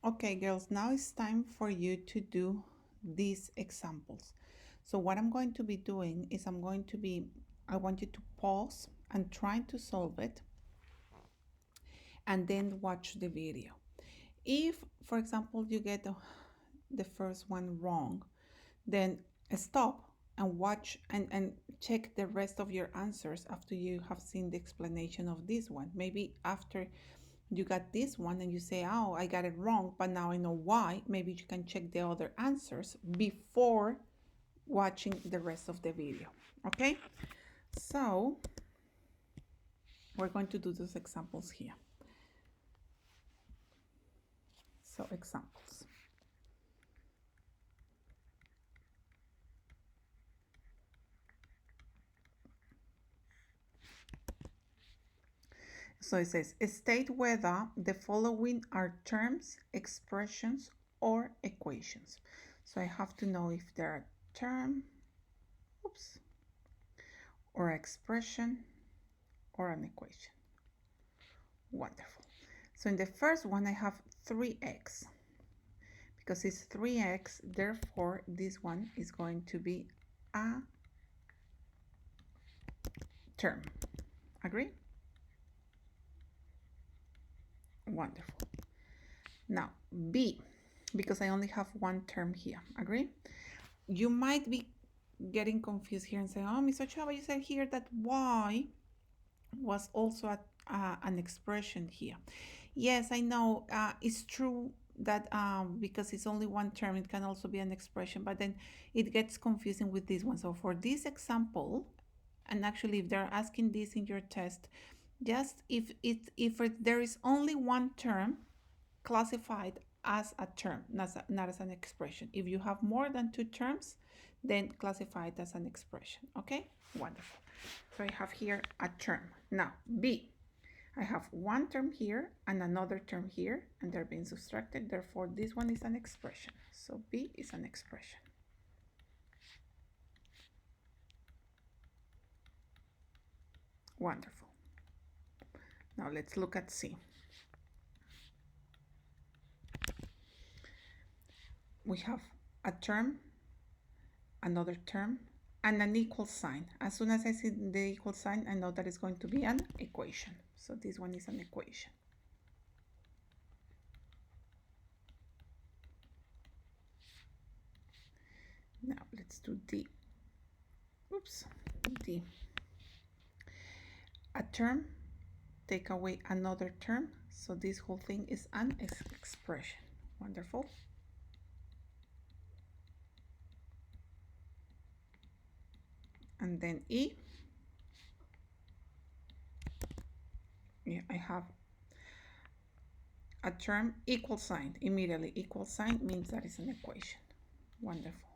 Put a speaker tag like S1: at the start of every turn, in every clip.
S1: Okay, girls, now it's time for you to do these examples. So what I'm going to be doing is I want you to pause and try to solve it and then watch the video. If, for example, you get the first one wrong, then stop and watch and check the rest of your answers after you have seen the explanation of this one. Maybe after you got this one and you say, oh, I got it wrong, but now I know why. Maybe you can check the other answers before watching the rest of the video. Okay, so we're going to do those examples here. So examples. So it says, state whether the following are terms, expressions, or equations. So I have to know if they're a term, or expression, or an equation. Wonderful. So in the first one, I have 3x. Because it's 3x, therefore this one is going to be a term. Agree? Wonderful. Now, b, because I only have one term here. Agree? You might be getting confused here and say, oh, Miss Ochoa, you said here that y was also an expression here. Yes, I know. It's true that because it's only one term, it can also be an expression, but then it gets confusing with this one. So for this example, and actually if they're asking this in your test, just if there is only one term, classified as a term, not as an expression. If you have more than two terms, then classify it as an expression. Okay, wonderful. So I have here a term. Now b, I have one term here and another term here, and they're being subtracted. Therefore, this one is an expression. So b is an expression. Wonderful. Now let's look at c. We have a term, another term, and an equal sign. As soon as I see the equal sign, I know that it's going to be an equation. So this one is an equation. Now let's do D. Oops, D. A term, take away another term. So this whole thing is an expression. Wonderful. And then E. Yeah, I have a term, equal sign. Immediately, equal sign means that it's an equation. Wonderful.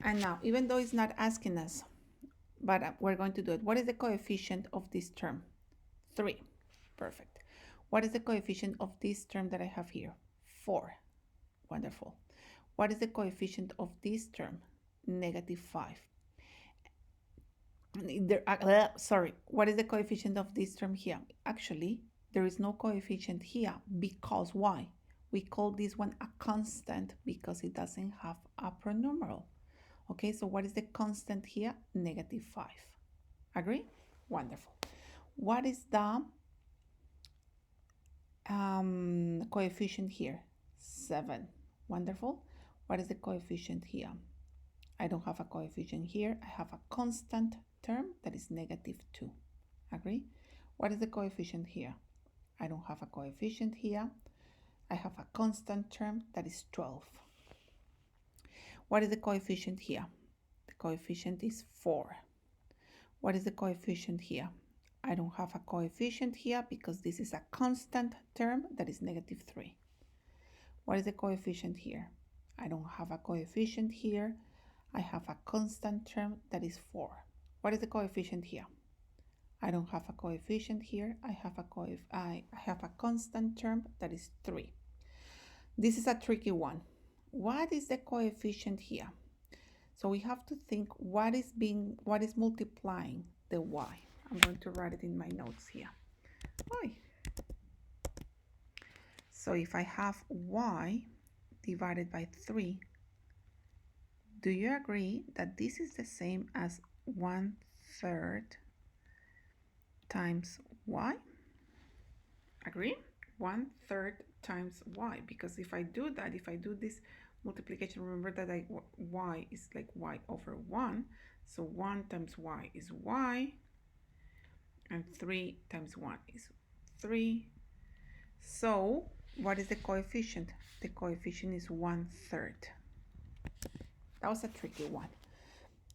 S1: And now, even though it's not asking us, but we're going to do it. What is the coefficient of this term? 3. Perfect. What is the coefficient of this term that I have here? 4. Wonderful. What is the coefficient of this term? -5. Sorry, what is the coefficient of this term here? Actually, there is no coefficient here because why? We call this one a constant because it doesn't have a pronumeral. Okay, so what is the constant here? -5. Agree? Wonderful. What is the coefficient here? 7. Wonderful. What is the coefficient here? I don't have a coefficient here. I have a constant term that is -2. Agree? What is the coefficient here? I don't have a coefficient here. I have a constant term that is 12. What is the coefficient here? The coefficient is 4. What is the coefficient here? I don't have a coefficient here because this is a constant term that is -3. What is the coefficient here? I don't have a coefficient here. I have a constant term that is 4. What is the coefficient here? I don't have a coefficient here. I have a constant term that is 3. This is a tricky one. What is the coefficient here? So we have to think what is multiplying the y. I'm going to write it in my notes here. Oy. So if I have y divided by 3, do you agree that this is the same as 1/3 times y? Agree? 1/3 times y, because if I do that, if I do this multiplication, remember that y is like y over 1, so 1 times y is y, and 3 times 1 is 3. So what is the coefficient? The coefficient is 1/3. That was a tricky one.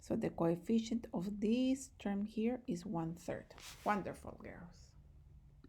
S1: So the coefficient of this term here is 1/3. Wonderful, girls.